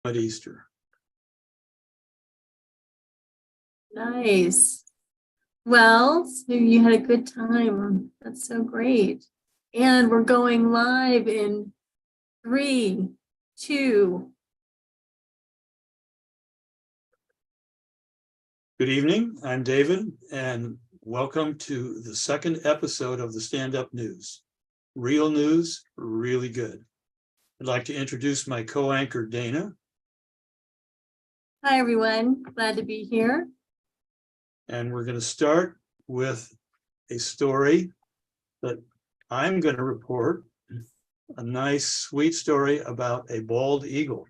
at Easter. Nice. Well, so you had a good time. That's so great. And we're going live in 3, 2. Good evening, I'm David, and welcome to the second episode of the Stand Up News. Real news, really good. I'd like to introduce my co-anchor, Dana. Hi, everyone. Glad to be here. And we're going to start with a story that I'm going to report, a nice, sweet story about a bald eagle.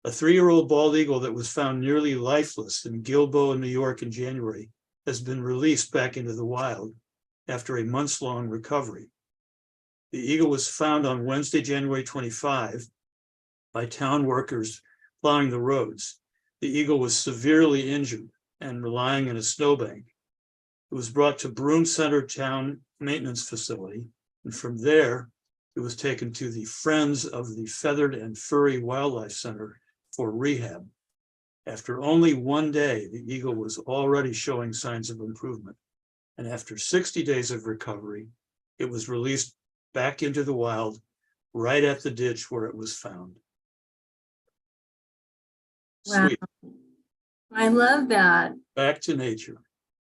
A 3-year-old bald eagle that was found nearly lifeless in Gilboa, New York in January has been released back into the wild after a months-long recovery. The eagle was found on Wednesday, January 25, by town workers plowing the roads. The eagle was severely injured and lying in a snowbank. It was brought to Broome Center Town Maintenance Facility, and from there, it was taken to the Friends of the Feathered and Furry Wildlife Center for rehab. After only 1 day, the eagle was already showing signs of improvement. And after 60 days of recovery, it was released back into the wild, right at the ditch where it was found. Wow. Sweet. I love that. Back to nature.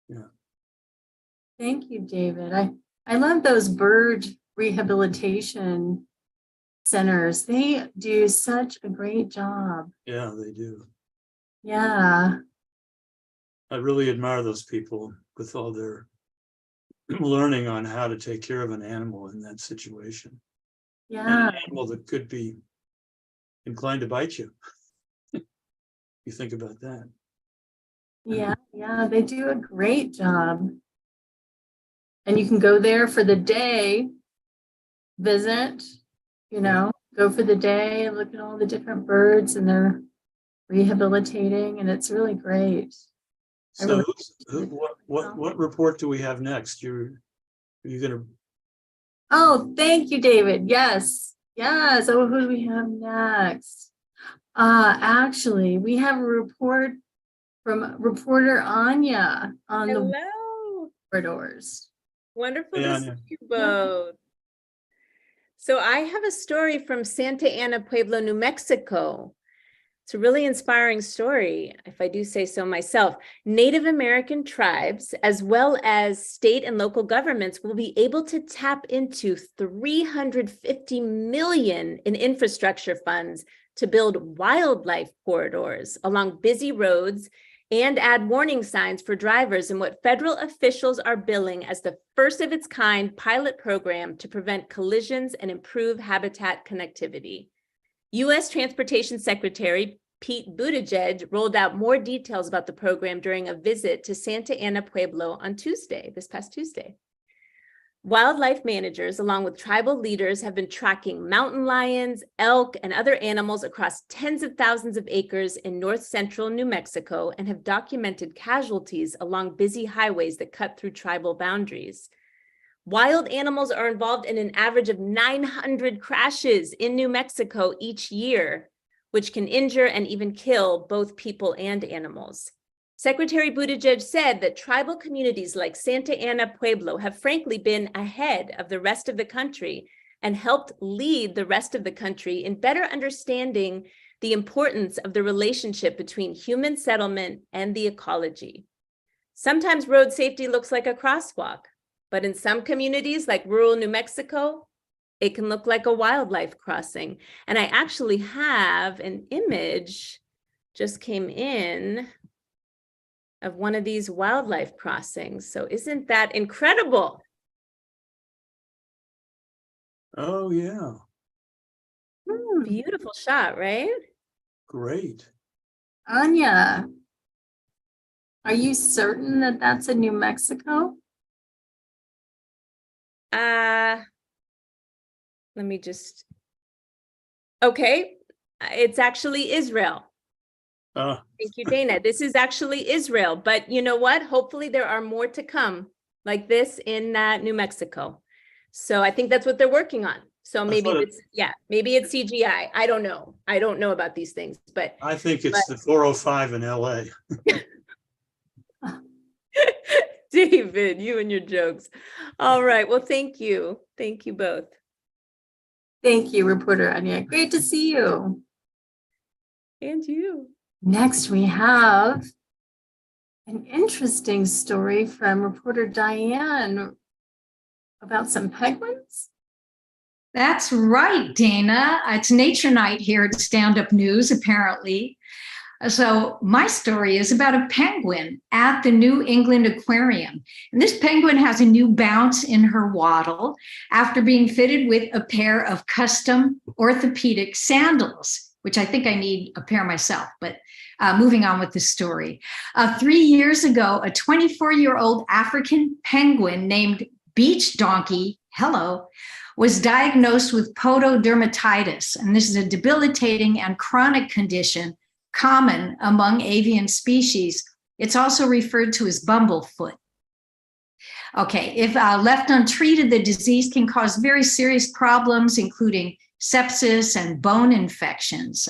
Yeah. Thank you, David. I love those bird rehabilitation centers. They do such a great job. Yeah, they do. Yeah. I really admire those people with all their learning on how to take care of an animal in that situation. Yeah. An animal that could be inclined to bite you. You think about that. Yeah. Yeah. They do a great job. And you can go there for the day, visit, go for the day, look at all the different birds and they're rehabilitating, and it's really great. So what report do we have next? Are you gonna? Oh, thank you, David. Yes. Oh, who do we have next? Actually, we have a report from reporter Anya on the corridors. Wonderful Yeah, to see you both. So I have a story from Santa Ana Pueblo, New Mexico. It's a really inspiring story, if I do say so myself. Native American tribes, as well as state and local governments, will be able to tap into $350 million in infrastructure funds to build wildlife corridors along busy roads and add warning signs for drivers in what federal officials are billing as the first of its kind pilot program to prevent collisions and improve habitat connectivity. U.S. Transportation Secretary Pete Buttigieg rolled out more details about the program during a visit to Santa Ana Pueblo on this past Tuesday. Wildlife managers, along with tribal leaders, have been tracking mountain lions, elk, and other animals across tens of thousands of acres in north central New Mexico and have documented casualties along busy highways that cut through tribal boundaries. Wild animals are involved in an average of 900 crashes in New Mexico each year, which can injure and even kill both people and animals. Secretary Buttigieg said that tribal communities like Santa Ana Pueblo have frankly been ahead of the rest of the country and helped lead the rest of the country in better understanding the importance of the relationship between human settlement and the ecology. Sometimes road safety looks like a crosswalk, but in some communities like rural New Mexico, it can look like a wildlife crossing. And I actually have an image just came in of one of these wildlife crossings. So isn't that incredible? Oh, yeah. Beautiful shot, right? Great. Anya, are you certain that that's in New Mexico? Let me just, okay. It's actually Israel. Thank you, Dana. This is actually Israel, but you know what? Hopefully there are more to come like this in New Mexico. So I think that's what they're working on. So That's maybe what it- it's, yeah, maybe it's CGI. I don't know. I don't know about these things, but I think it's the 405 in LA. David, you and your jokes. All right. Well, thank you. Thank you both. Thank you, reporter Anya. Great to see you. And you. Next, we have an interesting story from reporter Diane about some penguins. That's right, Dana. It's Nature Night here at Stand Up News, apparently. So my story is about a penguin at the New England Aquarium. And this penguin has a new bounce in her waddle after being fitted with a pair of custom orthopedic sandals, which I think I need a pair myself, but moving on with the story. 3 years ago, a 24-year-old African penguin named Beach Donkey, was diagnosed with pododermatitis. And this is a debilitating and chronic condition common among avian species. It's also referred to as bumblefoot. Okay, if left untreated, the disease can cause very serious problems, including sepsis and bone infections.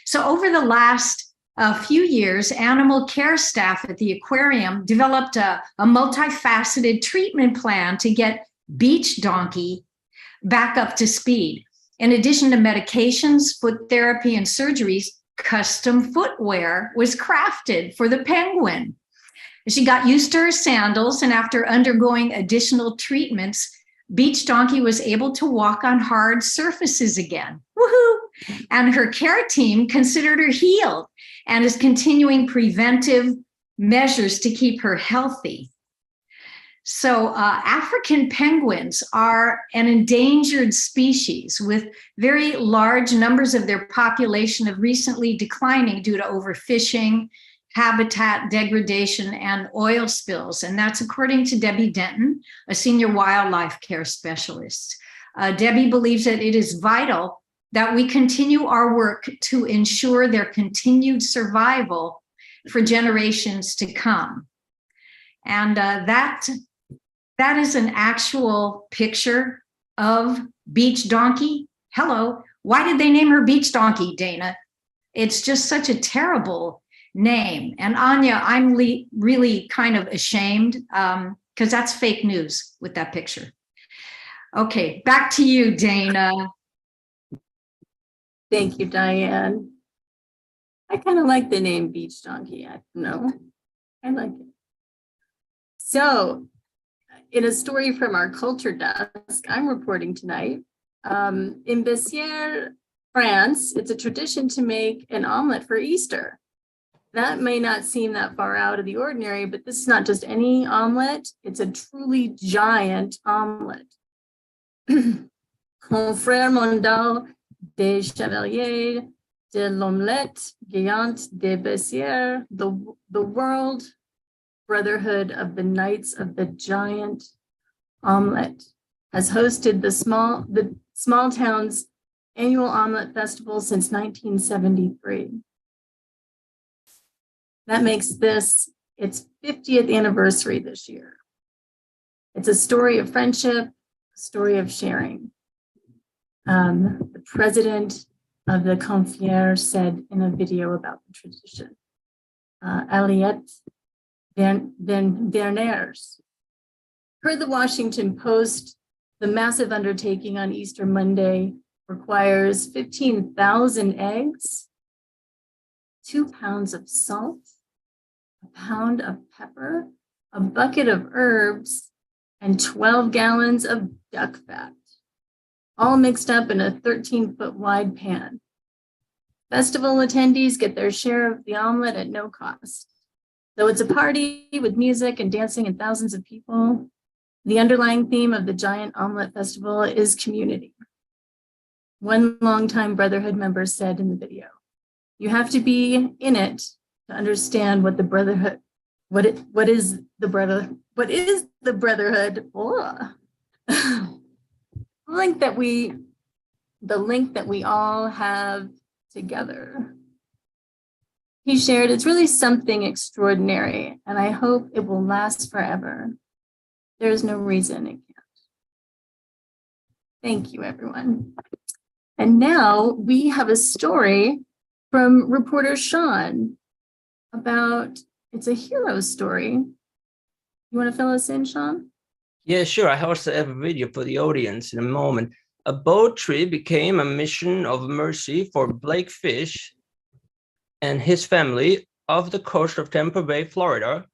So over the last few years, animal care staff at the aquarium developed a multifaceted treatment plan to get Beach Donkey back up to speed. In addition to medications, foot therapy, and surgeries, custom footwear was crafted for the penguin. She got used to her sandals, and after undergoing additional treatments, Beach Donkey was able to walk on hard surfaces again. Woohoo! And her care team considered her healed and is continuing preventive measures to keep her healthy. So African penguins are an endangered species with very large numbers of their population of recently declining due to overfishing, habitat degradation, and oil spills. And that's according to Debbie Denton, a senior wildlife care specialist. Debbie believes that it is vital that we continue our work to ensure their continued survival for generations to come. And that is an actual picture of Beach Donkey. Why did they name her Beach Donkey, Dana? It's just such a terrible name. And Anya, I'm really kind of ashamed because that's fake news with that picture. Okay, back to you, Dana. Thank you, Diane. I kind of like the name Beach Donkey. I don't know. I like it. So, in a story from our culture desk, I'm reporting tonight. In Bessières, France, it's a tradition to make an omelet for Easter. That may not seem that far out of the ordinary, but this is not just any omelet. It's a truly giant omelet. Confrère mondial des chevaliers de l'omelette géante de Bessières, the World Brotherhood of the Knights of the Giant Omelette, has hosted the small town's annual omelet festival since 1973. That makes this its 50th anniversary this year. It's a story of friendship, a story of sharing. The president of the Confrère said in a video about the tradition, Aliette Berners. Per the Washington Post, the massive undertaking on Easter Monday requires 15,000 eggs, 2 pounds of salt, a pound of pepper, a bucket of herbs, and 12 gallons of duck fat, all mixed up in a 13-foot wide pan. Festival attendees get their share of the omelet at no cost. Though it's a party with music and dancing and thousands of people, the underlying theme of the Giant Omelette Festival is community. One longtime Brotherhood member said in the video, "You have to be in it to understand what the Brotherhood, what is the Brotherhood? Oh. The link that we all have together." He shared, "It's really something extraordinary, and I hope it will last forever. There's no reason it can't." Thank you, everyone. And now we have a story from reporter Sean about, it's a hero story. You want to fill us in, Sean? Yeah, sure. I also have a video for the audience in a moment. A boat trip became a mission of mercy for Blake Fish and his family off the coast of Tampa Bay, Florida,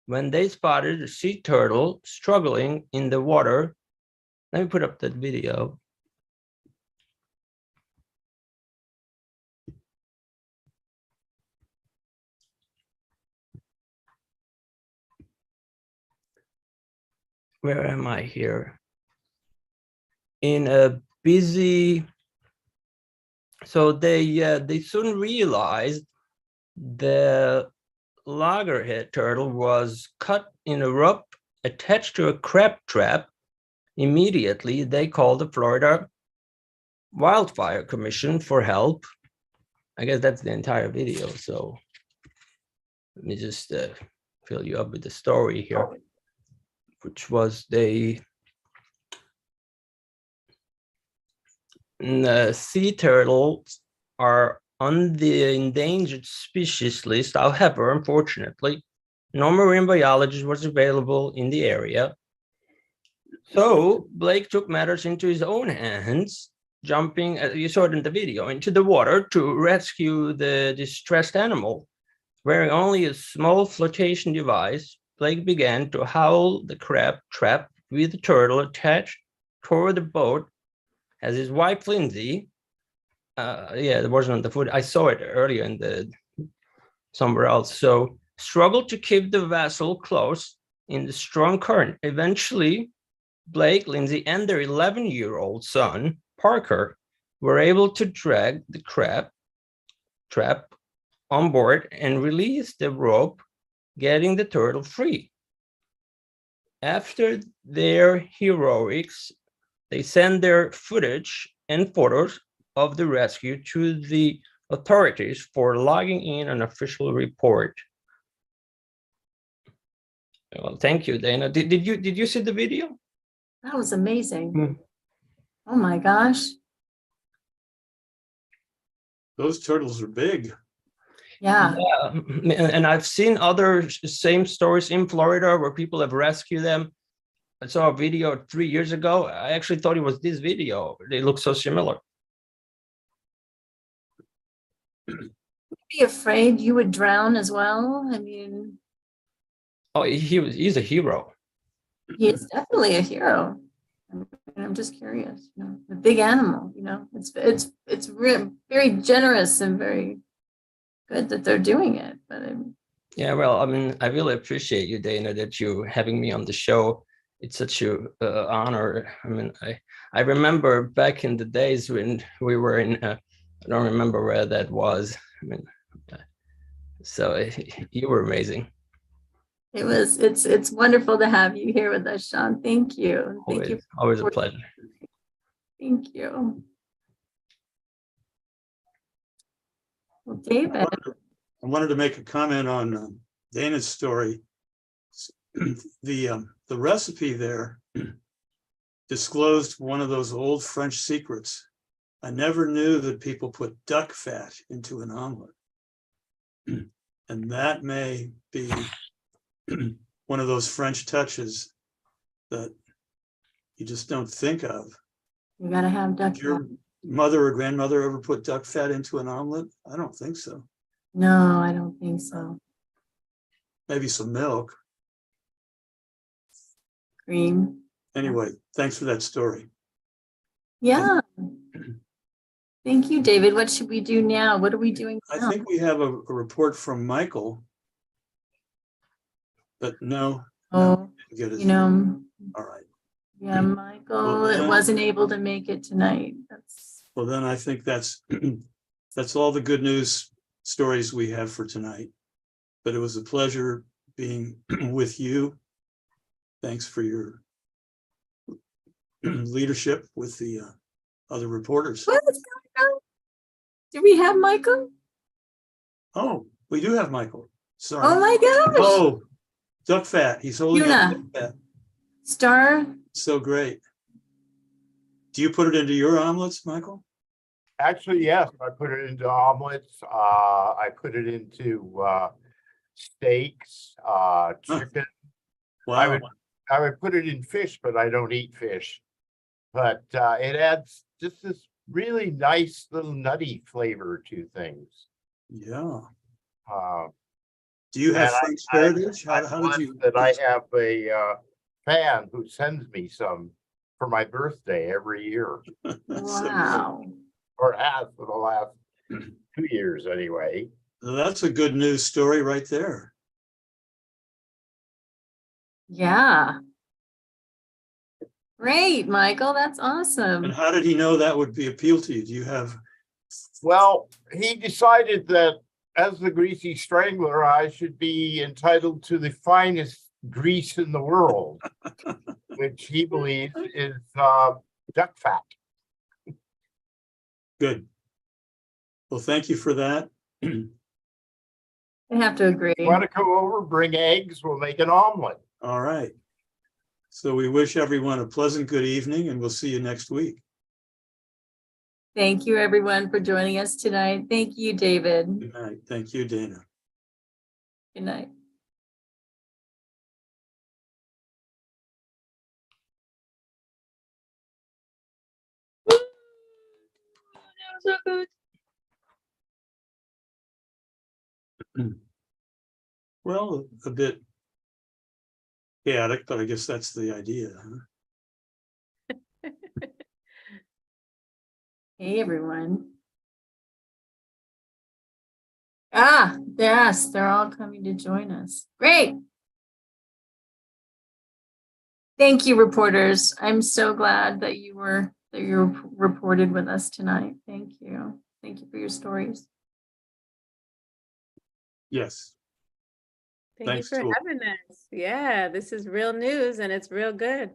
when they spotted a sea turtle struggling in the water. Let me put up that video. Where am I here? In a busy, so they soon realized the loggerhead turtle was cut in a rope attached to a crab trap. Immediately, they called the Florida Wildfire Commission for help. I guess that's the entire video. So let me just fill you up with the story here, which was the sea turtles are on the endangered species list. However, unfortunately, no marine biologist was available in the area. So Blake took matters into his own hands, jumping, you saw it in the video, into the water to rescue the distressed animal. Wearing only a small flotation device, Blake began to howl the crab trap with the turtle attached toward the boat as his wife, Lindsay, yeah, it wasn't on the foot. I saw it earlier in the somewhere else. So struggled to keep the vessel close in the strong current. Eventually, Blake, Lindsay, and their 11-year-old son, Parker, were able to drag the crab trap on board and release the rope, getting the turtle free. After their heroics, they sent their footage and photos of the rescue to the authorities for logging in an official report. Well, thank you, Dana. Did you see the video? That was amazing. Hmm. Oh my gosh. Those turtles are big. Yeah. Yeah, and I've seen other same stories in Florida where people have rescued them. I saw a video 3 years ago. I actually thought it was this video. They look so similar. Be afraid you would drown as well. I mean, Oh, he's a hero. he is definitely a hero. I'm just curious, you know, a big animal, you know, it's very generous and very good that they're doing it. But Yeah, well, I mean, I really appreciate you, Dana, that you having me on the show. It's such a honor. I mean, I remember back in the days when we were in, I don't remember where that was. I mean, so you were amazing. it's wonderful to have you here with us, Sean. Thank you. Thank you. Always a pleasure. Thank you. Well, David. I wanted to make a comment on Dana's story. The recipe there disclosed one of those old French secrets. I never knew that people put duck fat into an omelet. And that may be one of those French touches that you just don't think of. You gotta have duck Did your fat. mother or grandmother ever put duck fat into an omelet? I don't think so. No, I don't think so. Maybe some milk. Cream. Anyway, thanks for that story. Yeah. Thank you, David. What should we do now? What are we doing I now? think we have a report from Michael. But no. Oh, Get his you know, all right. yeah, Michael Well, wasn't able to make it tonight. Well, then I think that's all the good news stories we have for tonight. But it was a pleasure being with you. Thanks for your leadership with the other reporters. What is going on? Do we have Michael? Oh, we do have Michael. Sorry. Oh my gosh. Oh, duck fat. He's holding up Tuna. duck fat. Star. So great. Do you put it into your omelets, Michael? Actually, yes, I put it into omelets. I put it into steaks, chicken. Wow. I would put it in fish, but I don't eat fish. But it adds just this really nice little nutty flavor to things. Yeah. Uh, Do you have And French heritage? I'm How did you? blessed that I have a fan who sends me some for my birthday every year, Wow. or has for the last 2 years anyway. So that's a good news story right there. Yeah. Great, Michael. That's And awesome. how did he know that would be appeal to you? Do you have? Well, he decided that as the Greasy Strangler, I should be entitled to the finest grease in the world, which he believes is duck fat. Good. Well, thank you for that. I have to agree. Want to come over, bring eggs, we'll make an omelet. All right. So we wish everyone a pleasant good evening, and we'll see you next week. Thank you, everyone, for joining us tonight. Thank you, David. Good night. Thank you, Dana. Good night. So good. Well, a bit chaotic, but I guess that's the idea, huh? Hey, everyone. Ah, yes, they're all coming to join us. Great. Thank you, reporters. I'm so glad that you reported with us tonight. Thank you. Thank you for your stories. Yes. Thank you Thanks for to all. having us. Yeah, this is real news and it's real good.